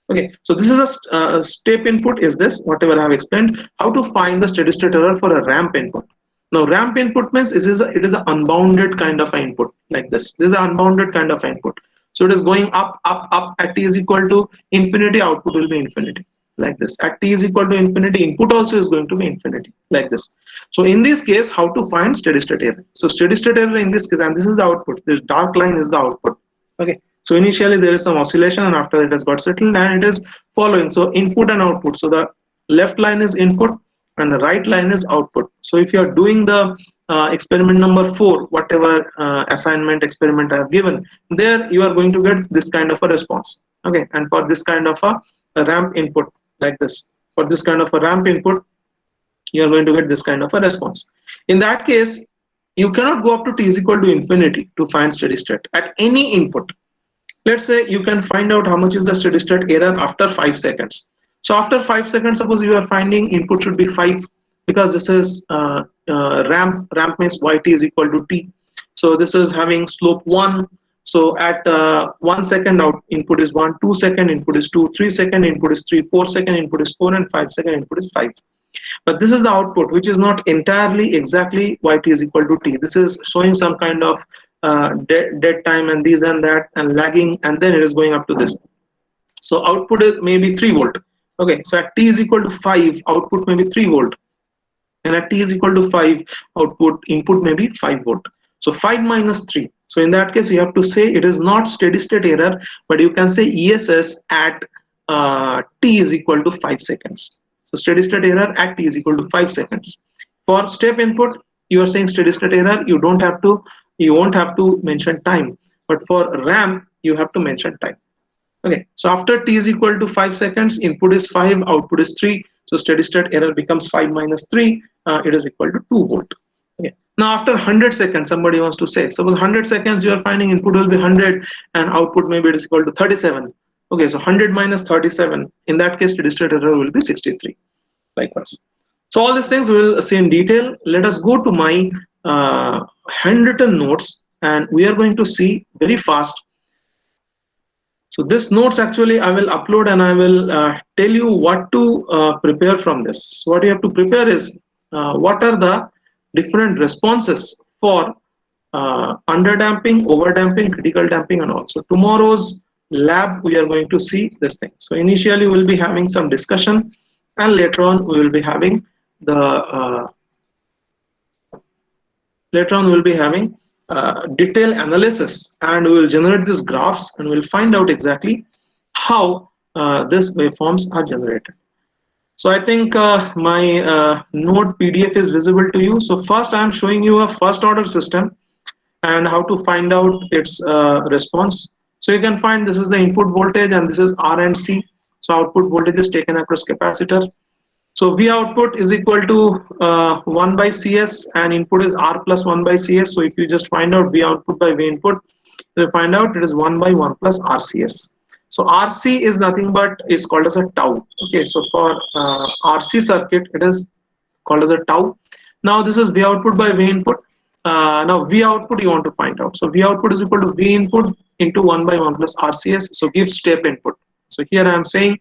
Okay, so this is a step input is this, whatever I have explained. How to find the steady state error for a ramp input. Now ramp input means it is an unbounded kind of input like this. This is an unbounded kind of input. So it is going up, up, up. At t is equal to infinity, output will be infinity like this. At t is equal to infinity, input also is going to be infinity like this. So in this case, how to find steady state error? So steady state error in this case, and this is the output. This dark line is the output. Okay. So initially there is some oscillation, and after it has got settled, and it is following. So input and output. So the left line is input and the right line is output. So if you are doing the experiment number 4, whatever assignment experiment I have given, there you are going to get this kind of a response. Okay, and for this kind of a ramp input like this, for this kind of a ramp input, you are going to get this kind of a response. In that case, you cannot go up to t is equal to infinity to find steady state at any input. Let's say you can find out how much is the steady state error after 5 seconds. So after 5 seconds, suppose you are finding input should be 5, because this is ramp means yt is equal to t. So this is having slope 1. So at 1 second out input is 1, 2 second input is 2, 3 second input is 3, 4 second input is 4, and 5 second input is 5. But this is the output, which is not entirely exactly yt is equal to t. This is showing some kind of dead time and these and that and lagging, and then it is going up to this. So output is maybe 3 volt. Okay, so at t is equal to 5, output may be 3 volt, and at t is equal to 5, output input may be 5 volt. So 5 minus 3. So in that case, you have to say it is not steady state error, but you can say ESS at t is equal to 5 seconds. So steady state error at t is equal to 5 seconds. For step input, you are saying steady state error. You won't have to mention time, but for ramp, you have to mention time. Okay, so after t is equal to 5 seconds, input is 5, output is 3. So steady state error becomes 5 minus 3. It is equal to 2 volt. Okay. Now after 100 seconds, somebody wants to say, suppose 100 seconds you are finding input will be 100 and output maybe it is equal to 37. Okay, so 100 minus 37. In that case, steady state error will be 63. Likewise. So all these things we will see in detail. Let us go to my handwritten notes, and we are going to see very fast. So this notes actually I will upload, and I will tell you what to prepare from this. So what you have to prepare is what are the different responses for underdamping, overdamping, critical damping, and also tomorrow's lab we are going to see this thing. So initially we will be having some discussion, and later on we will be having the detailed analysis, and we will generate these graphs, and we'll find out exactly how these waveforms are generated. So I think my node PDF is visible to you. So first I am showing you a first order system and how to find out its response. So you can find this is the input voltage and this is R and C. So output voltage is taken across capacitor. So V output is equal to 1 by CS, and input is R plus 1 by CS. So if you just find out V output by V input, you'll find out it is 1 by 1 plus RCS. So RC is nothing but is called as a tau. Okay, so for RC circuit, it is called as a tau. Now this is V output by V input. Now V output you want to find out. So V output is equal to V input into 1 by 1 plus RCS. So give step input. So here I am saying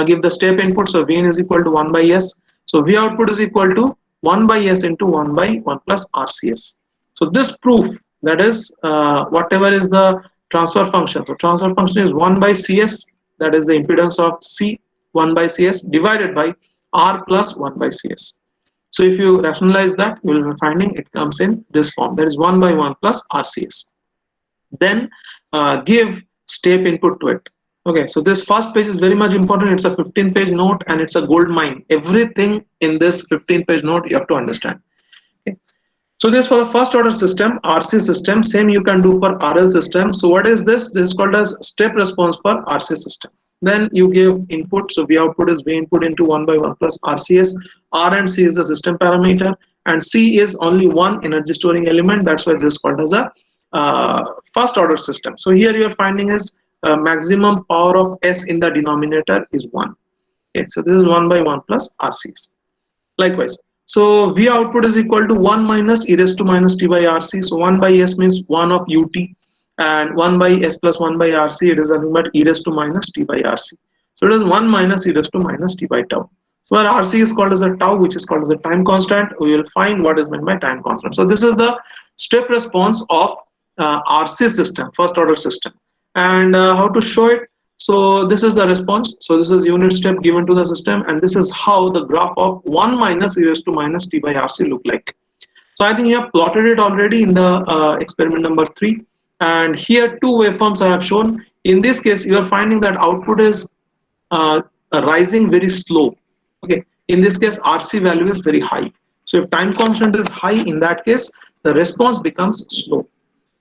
give the step input. So Vn is equal to 1 by S. So V output is equal to 1 by S into 1 by 1 plus RCS. So this proof, that is whatever is the transfer function. So transfer function is 1 by CS, that is the impedance of C, 1 by CS divided by R plus 1 by CS. So if you rationalize that, you will be finding it comes in this form, that is 1 by 1 plus RCS. Then give step input to it. Okay, so this first page is very much important. It's a 15-page note and it's a gold mine. Everything in this 15-page note you have to understand. Okay. So this for the first order system, RC system. Same you can do for RL system. So what is this? This is called as step response for RC system. Then you give input. So V output is V input into 1 by 1 plus RCS. R and C is the system parameter, and C is only one energy storing element. That's why this is called as a first order system. So here you are finding is maximum power of S in the denominator is 1. Okay, so this is 1 by 1 plus RCS. Likewise, so V output is equal to 1 minus e raised to minus t by RC. So 1 by S means 1 of ut, and 1 by S plus 1 by RC, it is nothing but e raised to minus t by RC. So it is 1 minus e raised to minus t by tau. So where RC is called as a tau, which is called as a time constant, we will find what is meant by time constant. So this is the step response of RC system, first order system. And how to show it? So this is the response. So this is unit step given to the system, and this is how the graph of 1 minus e raised to minus t by RC look like. So I think you have plotted it already in the experiment number 3. And here two waveforms I have shown. In this case, you are finding that output is rising very slow. Okay. In this case, RC value is very high. So if time constant is high, in that case, the response becomes slow.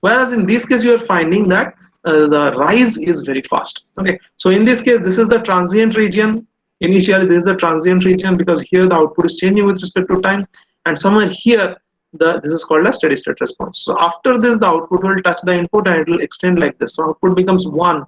Whereas in this case, you are finding that the rise is very fast. Okay. So in this case, this is the transient region. Initially, this is the transient region because here the output is changing with respect to time, and somewhere here this is called a steady state response. So after this, the output will touch the input and it will extend like this. So output becomes 1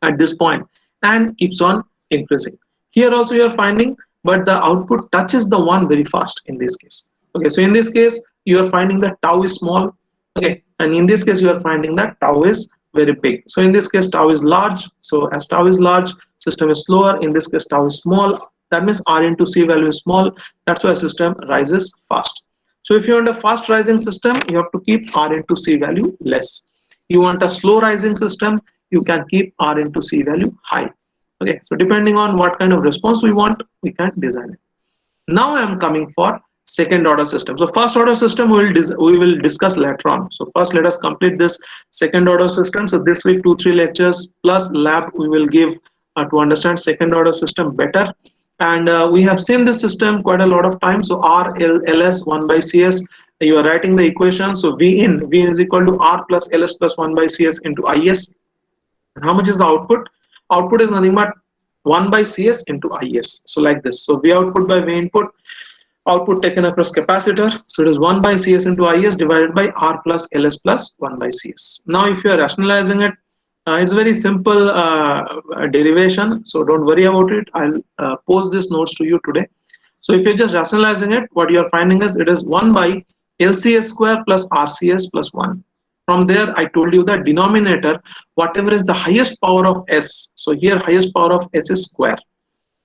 at this point and keeps on increasing. Here also you are finding, but the output touches the 1 very fast in this case. Okay, so in this case you are finding that tau is small. Okay, and in this case you are finding that tau is very big. So in this case tau is large. So as tau is large, system is slower. In this case tau is small. That means R into C value is small. That's why system rises fast. So if you want a fast rising system, you have to keep R into C value less. You want a slow rising system, you can keep R into C value high. Okay, so depending on what kind of response we want, we can design it. Now I am coming for second order system. So first order system we will discuss later on. So first let us complete this second order system. So this week 2-3 lectures plus lab we will give to understand second order system better. And we have seen this system quite a lot of times. So RLS 1 by CS, you are writing the equation. So V in is equal to R plus LS plus 1 by CS into IS. And how much is the output? Output is nothing but 1 by CS into IS. So like this. So V output by V input, output taken across capacitor. So it is 1 by CS into IS divided by R plus LS plus 1 by CS. Now if you are rationalizing it, it's very simple derivation, so don't worry about it. I'll post these notes to you today. So if you're just rationalizing it, what you're finding is it is 1 by LCS square plus RCS plus 1. From there, I told you that denominator, whatever is the highest power of S. So here highest power of S is square.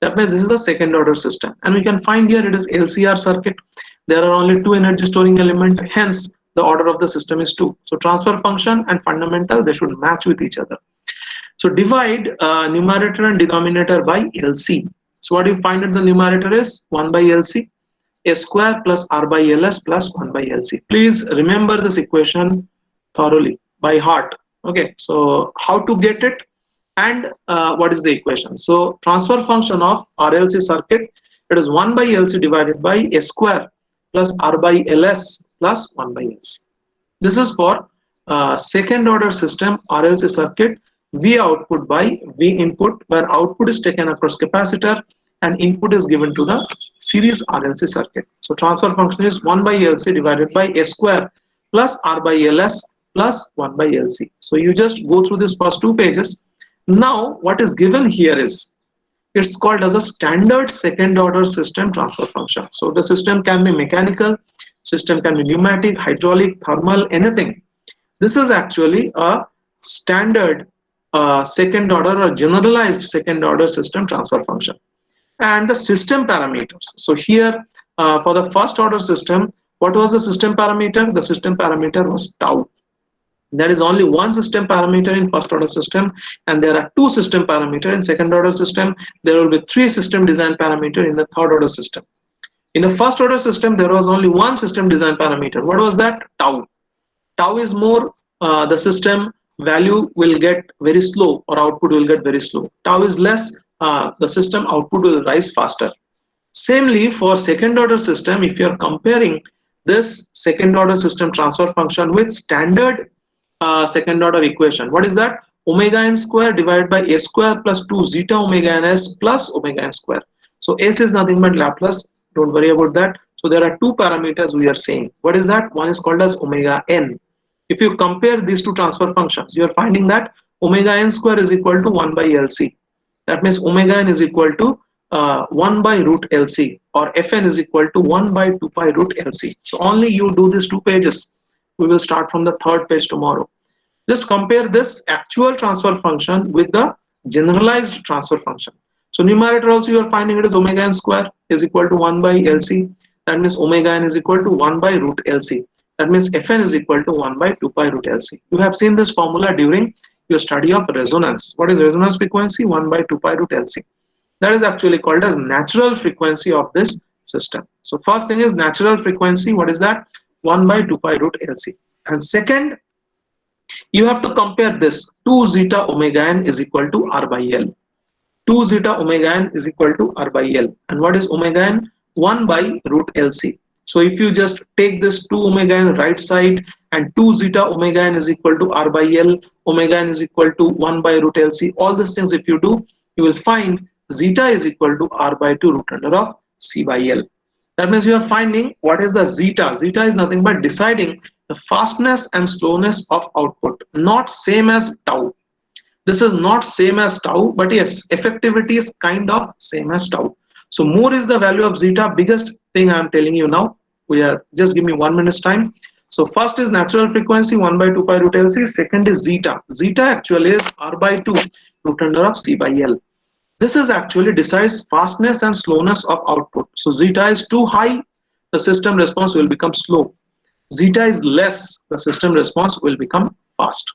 That means this is a second order system. And we can find here it is LCR circuit. There are only 2 energy storing elements. Hence, the order of the system is 2. So transfer function and fundamental, they should match with each other. So divide numerator and denominator by LC. So what you find at the numerator is 1 by LC, S square plus R by LS plus 1 by LC. Please remember this equation thoroughly by heart. Okay, so how to get it and what is the equation? So transfer function of RLC circuit, it is 1 by LC divided by S square plus R by LS plus 1 by LC. This is for second order system RLC circuit. V output by V input, where output is taken across capacitor and input is given to the series RLC circuit. So transfer function is 1 by LC divided by S square plus R by LS plus 1 by LC. So you just go through this first 2 pages. Now what is given here is, it's called as a standard second order system transfer function. So the system can be mechanical, system can be pneumatic, hydraulic, thermal, anything. This is actually a standard second order or generalized second order system transfer function. And the system parameters. So here for the first order system, what was the system parameter? The system parameter was tau. There is only one system parameter in first order system, and there are 2 system parameters in second order system. There will be 3 system design parameter in the third order system. In the first order system, there was only one system design parameter. What was that? Tau. Tau is more, the system value will get very slow or output will get very slow. Tau is less, the system output will rise faster. Samely for second order system, if you are comparing this second order system transfer function with standard second order equation, what is that? omega n square divided by a square plus 2 zeta omega n s plus omega n square. So s is nothing but Laplace, don't worry about that. So there are two parameters we are saying. What is that? One is called as omega n. If you compare these two transfer functions, you are finding that omega n square is equal to 1 by LC. That means omega n is equal to 1 by root LC, or Fn is equal to 1 by 2 pi root LC. So only you do these two pages. We will start from the third page tomorrow. Just compare this actual transfer function with the generalized transfer function. So numerator also you are finding it is omega n square is equal to 1 by LC. That means omega n is equal to 1 by root LC. That means Fn is equal to 1 by 2 pi root LC. You have seen this formula during your study of resonance. What is resonance frequency? 1 by 2 pi root LC. That is actually called as natural frequency of this system. So first thing is natural frequency. What is that? 1 by 2 pi root LC. And second, you have to compare this. 2 zeta omega n is equal to R by L. 2 zeta omega n is equal to R by L. And what is omega n? 1 by root LC. So if you just take this 2 omega n right side and 2 zeta omega n is equal to R by L, omega n is equal to 1 by root LC, all these things if you do, you will find zeta is equal to R by 2 root under of C by L. That means you are finding what is the zeta. Zeta is nothing but deciding the fastness and slowness of output, not same as tau. This is not same as tau, but yes, effectivity is kind of same as tau. So more is the value of zeta. Biggest thing I am telling you now. Just give me 1 minute's time. So first is natural frequency 1 by 2 pi root LC. Second is zeta. Zeta actually is R by 2 root under of C by L. This is actually decides fastness and slowness of output. So zeta is too high, the system response will become slow. Zeta is less, the system response will become fast.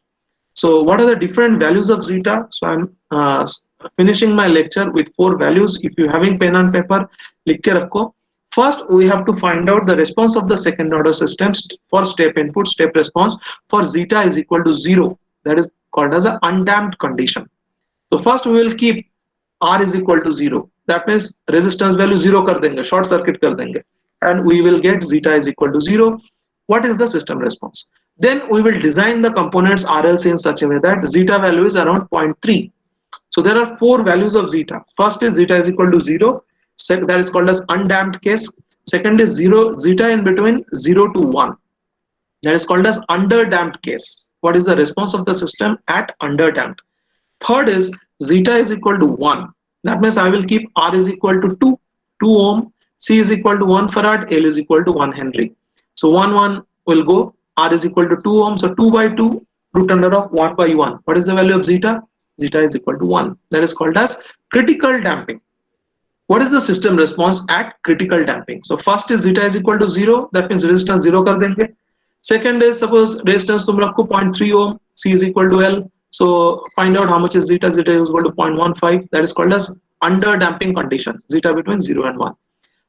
So what are the different values of zeta? So I'm finishing my lecture with 4 values. If you having pen and paper, likh ke rakho. First, we have to find out the response of the second order systems for step input, step response for zeta is equal to 0. That is called as an undamped condition. So first we will keep R is equal to 0. That means resistance value 0 kar denge, short circuit kar denge, and we will get zeta is equal to 0. What is the system response? Then we will design the components RLC in such a way that zeta value is around 0.3. So there are 4 values of zeta. First is zeta is equal to 0. That is called as undamped case. Second is zeta in between 0 to 1. That is called as underdamped case. What is the response of the system at underdamped? Third is zeta is equal to 1. That means I will keep R is equal to 2 ohm, C is equal to 1 farad, L is equal to 1 Henry. So 1 will go, R is equal to 2 ohm, so 2 by 2 root under of 1 by 1. What is the value of zeta? Zeta is equal to 1. That is called as critical damping. What is the system response at critical damping? So first is zeta is equal to 0. That means resistance 0 kar denge. Second is suppose resistance tum rakho 0.3 ohm, C is equal to L. So find out how much is zeta. Zeta is equal to 0.15. That is called as under damping condition. Zeta between 0 and 1.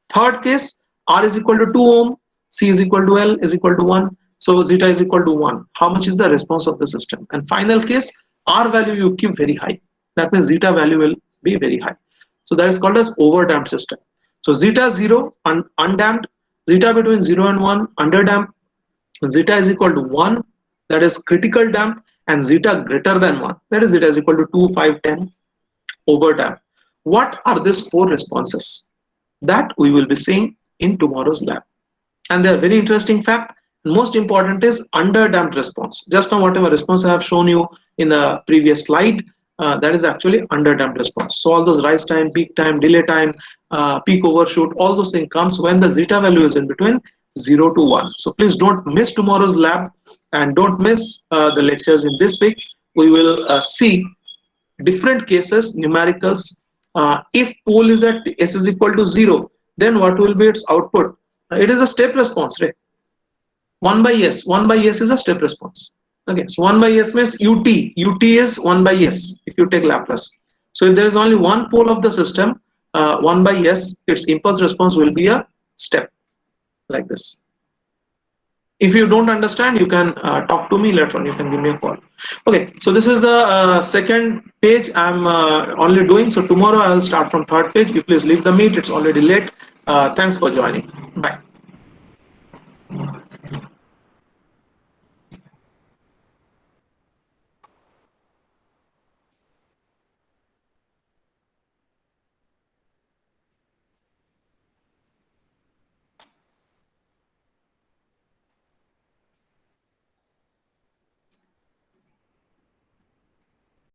Third case, R is equal to 2 ohm, C is equal to L is equal to 1. So zeta is equal to 1. How much is the response of the system? And final case, R value you keep very high. That means zeta value will be very high. So that is called as overdamped system. So zeta 0 undamped, zeta between 0 and 1 underdamped, zeta is equal to 1, that is critical damp, and zeta greater than 1, that is zeta is equal to 2, 5, 10 overdamped. What are these 4 responses? That we will be seeing in tomorrow's lab. And they are very interesting fact. Most important is underdamped response. Just now whatever response I have shown you in the previous slide, that is actually underdamped response. So all those rise time, peak time, delay time, peak overshoot, all those things comes when the zeta value is in between 0 to 1. So please don't miss tomorrow's lab and don't miss the lectures in this week. We will see different cases, numericals. If pole is at S is equal to 0, then what will be its output? It is a step response, right? 1 by S. 1 by S is a step response. Okay, so 1 by S means UT. UT is 1 by S if you take Laplace. So if there is only one pole of the system, 1 by S, its impulse response will be a step like this. If you don't understand, you can talk to me later on. You can give me a call. Okay, so this is the second page I'm only doing. So tomorrow I'll start from third page. You please leave the meet. It's already late. Thanks for joining. Bye.